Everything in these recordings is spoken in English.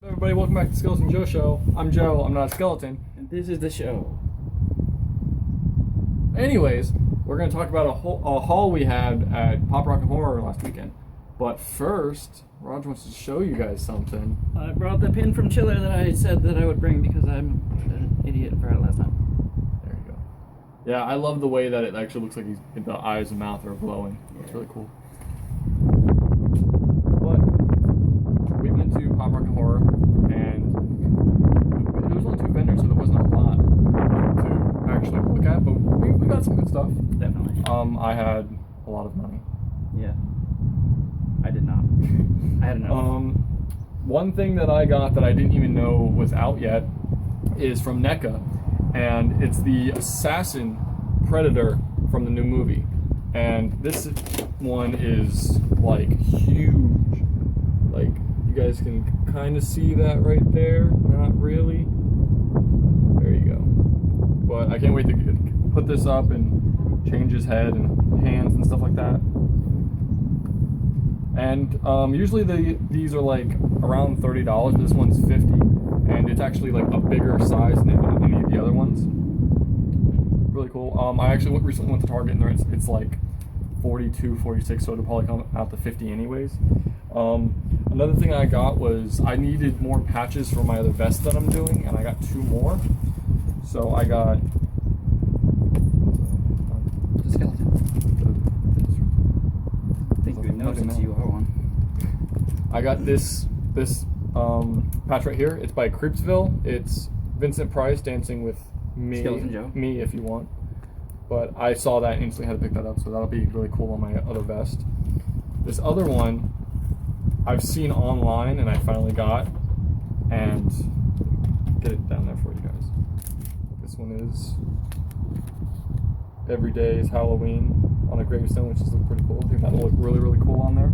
Hello everybody, welcome back to Skeleton Joe Show. I'm Joe, I'm not a skeleton. And this is the show. Anyways, we're going to talk about a haul we had at Pop Rock and Horror last weekend. But first, Roger wants to show you guys something. I brought the pin from Chiller that I said that I would bring because I'm an idiot and forgot it last time. There you go. Yeah, I love the way that it actually looks like the eyes and mouth are glowing. It's really cool. But we went to Pop Rock and Horror, and there was only two vendors, so there wasn't a lot to actually look at, but we got some good stuff. Definitely. I had a lot of money. Yeah. I did not. I had enough. One thing that I got that I didn't even know was out yet is from NECA, and it's the Assassin Predator from the new movie. And this one is like huge. Like, you guys can kind of see that right there. Not really. There you go. But I can't wait to put this up and change his head and hands and stuff like that. And usually these are like around $30. This one's $50, and it's actually like a bigger size than any of the other ones. Really cool. I actually recently went to Target, and there it's like 42, 46, so it'll probably come out to 50 anyways. Another thing I got was I needed more patches for my other vest that I'm doing, and I got 2 more. So I got The skeleton. I think you know since you are one. I got this patch right here. It's by Creepsville. It's Vincent Price dancing with me. Skeleton Joe. Me, if you want. But I saw that and instantly had to pick that up, so that'll be really cool on my other vest. This other one I've seen online and I finally got, and get it down there for you guys. This one is Every Day is Halloween on a gravestone, which is pretty cool. I think that'll look really, really cool on there.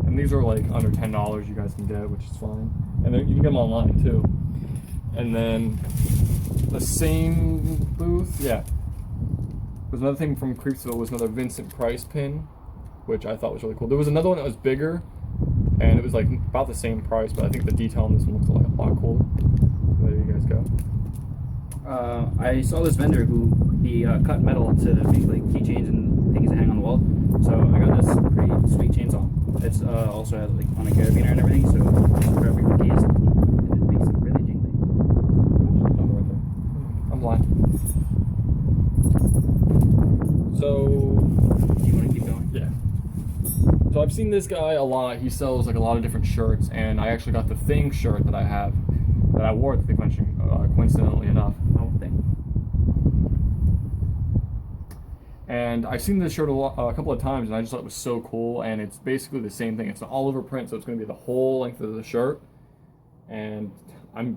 And these are like under $10 you guys can get, which is fine. And then you can get them online too. And then the same booth, yeah. There's another thing from Creepsville was another Vincent Price pin, which I thought was really cool. There was another one that was bigger, and it was like about the same price, but I think the detail on this one looks like a lot cooler. So there you guys go. I saw this vendor who he cut metal to make like keychains and things to hang on the wall. So I got this pretty sweet chainsaw. It's also has like on a carabiner and everything, so it's perfect for keys. And it makes it really jingly. I'm blind. So, Do you want to keep going? yeah. So I've seen this guy a lot. He sells like a lot of different shirts, and I actually got the Thing shirt that I have, that I wore at the convention, coincidentally enough. Oh, thing. And I've seen this shirt a couple of times, and I just thought it was so cool. And it's basically the same thing. It's an all-over print, so it's going to be the whole length of the shirt. And I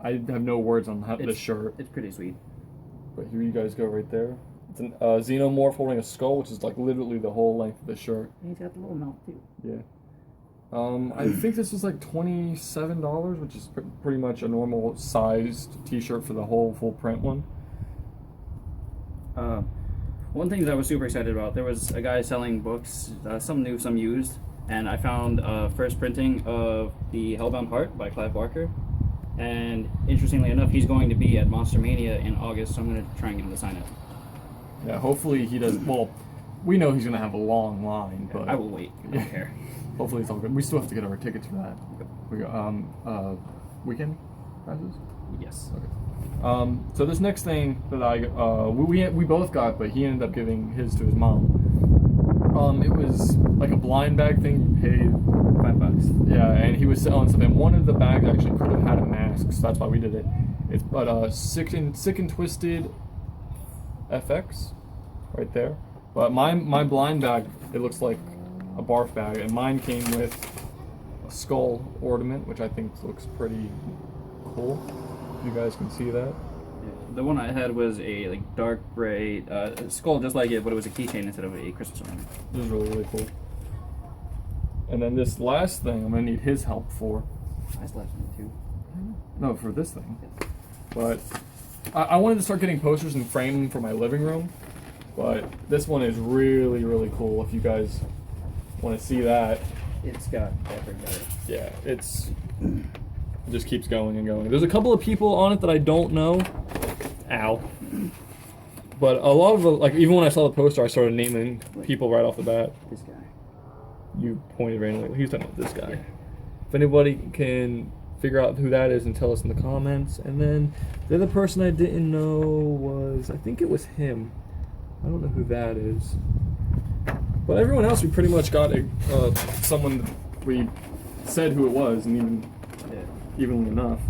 have no words on this shirt. It's pretty sweet. But here you guys go right there. It's a xenomorph holding a skull, which is like literally the whole length of the shirt. And he's got the little mouth too. Yeah. I think this was like $27, which is pretty much a normal sized t-shirt for the whole full print one. One thing that I was super excited about, there was a guy selling books, some new, some used, and I found first printing of The Hellbound Heart by Clive Barker. And interestingly enough, he's going to be at Monster Mania in August, so I'm going to try and get him to sign it. Yeah, hopefully he does. Well, we know he's going to have a long line, but I will wait. I don't care. hopefully it's all good. We still have to get our tickets for that. We weekend passes? Yes. Okay. So this next thing that we both got, but he ended up giving his to his mom. It was like a blind bag thing. You paid $5. Yeah, and he was selling something. One of the bags actually could have had a mask, so that's why we did it. It's Sick and Twisted FX, right there. But my blind bag, it looks like a barf bag, and mine came with a skull ornament, which I think looks pretty cool. You guys can see that. The one I had was a like dark gray skull, just like it, but it was a keychain instead of a Christmas ornament. This is really, really cool. And then this last thing, I'm gonna need his help for. I still have some too. No, for this thing. But I wanted to start getting posters and frame them for my living room. But this one is really, really cool. If you guys want to see that, It's got every guy. yeah, it's It just keeps going and going. There's a couple of people on it that I don't know. Ow. But a lot of the, like, even when I saw the poster, I started naming people right off the bat. This guy. You pointed randomly. He's talking about this guy. If anybody can figure out who that is and tell us in the comments. And then the other person I didn't know was, I think it was him. I don't know who that is. But everyone else, we pretty much got someone we said who it was, and evenly enough.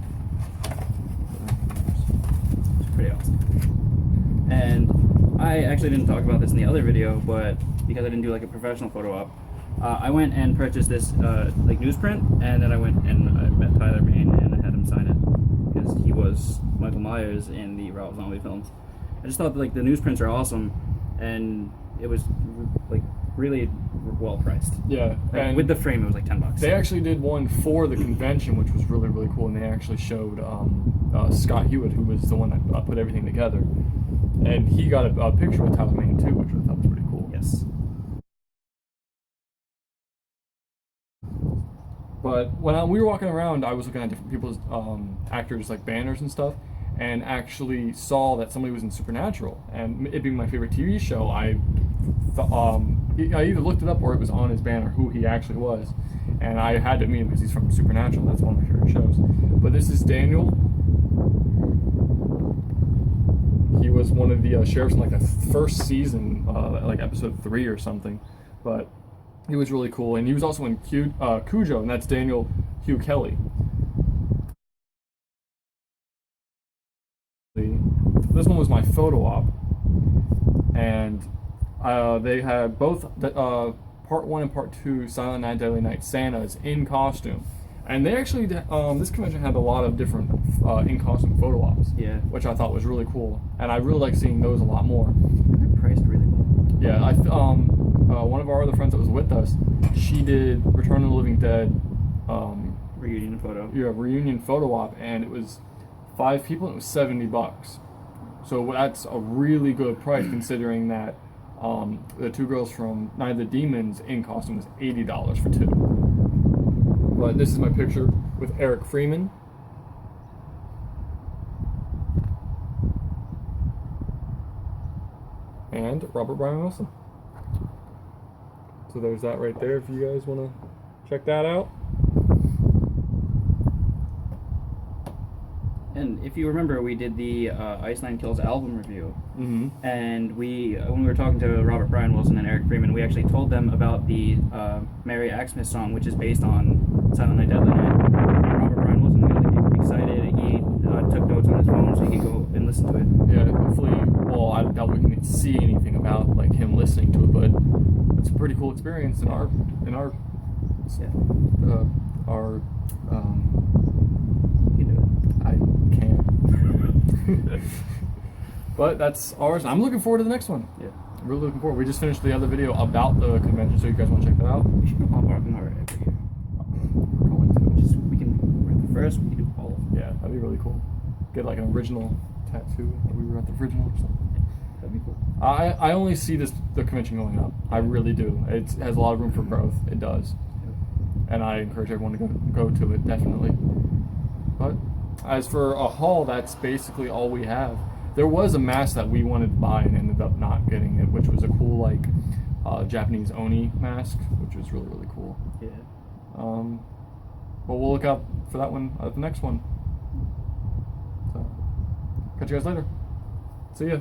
It's pretty awesome. And I actually didn't talk about this in the other video, but because I didn't do like a professional photo op, I went and purchased this like newsprint, and then I went and I met Tyler Mane and I had him sign it because he was Michael Myers in the Rob Zombie films. I just thought like the newsprints are awesome, and it was like really well priced. Yeah, Like, and with the frame, it was like $10. they actually did one for the convention, which was really, really cool, and they actually showed Scott Hewitt, who was the one that put everything together, and he got a picture with Tyler Mane too, which I thought was pretty cool. Yes. But when we were walking around, I was looking at different people's actors like banners and stuff, and actually saw that somebody was in Supernatural, and it being my favorite TV show, I either looked it up or it was on his banner who he actually was, and I had to meet him because he's from Supernatural. That's one of my favorite shows. But this is Daniel. He was one of the sheriffs in like the first season, like episode 3 or something. But he was really cool, and he was also in Cujo, and that's Daniel Hugh Kelly. This one was my photo op, and they had both part 1 and part 2 Silent Night Deadly Night Santas in costume, and they actually this convention had a lot of different in costume photo ops, Yeah. which I thought was really cool, and I really like seeing those a lot more. They're priced really well. Yeah, one of our other friends that was with us, she did Return of the Living Dead Reunion photo. reunion photo op, and it was 5 people and it was $70. So that's a really good price considering that the 2 girls from Night of the Demons in costume was $80 for 2. But this is my picture with Eric Freeman. And Robert Brian Wilson. So there's that right there if you guys want to check that out. And if you remember, we did the Iceland Kills album review, Mm-hmm. and when we were talking to Robert Brian Wilson and Eric Freeman, we actually told them about the Mary Axsmith song, which is based on Silent Night Deadly Night. And Robert Brian Wilson got excited. He took notes on his phone so he could go and listen to it. Yeah, hopefully, well, I doubt we can see anything about like him listening to it, but it's a pretty cool experience in our Yeah. you know, I can't. But that's ours. I'm looking forward to the next one. Yeah. I'm really looking forward. We just finished the other video about the convention, so you guys want to check that out? We should do Pop Art and Horror every year. We're going to. We can we're at the first. We can do all of them. Yeah, that'd be really cool. Get like an original tattoo. We were at the original or something. That'd be cool. I only see the convention going up. I really do. It has a lot of room for growth. It does. And I encourage everyone to go to it, definitely. But as for a haul, that's basically all we have. There was a mask that we wanted to buy and ended up not getting it, which was a cool like Japanese Oni mask, which was really, really cool. Yeah. But we'll look out for that one at the next one. So, catch you guys later. See ya.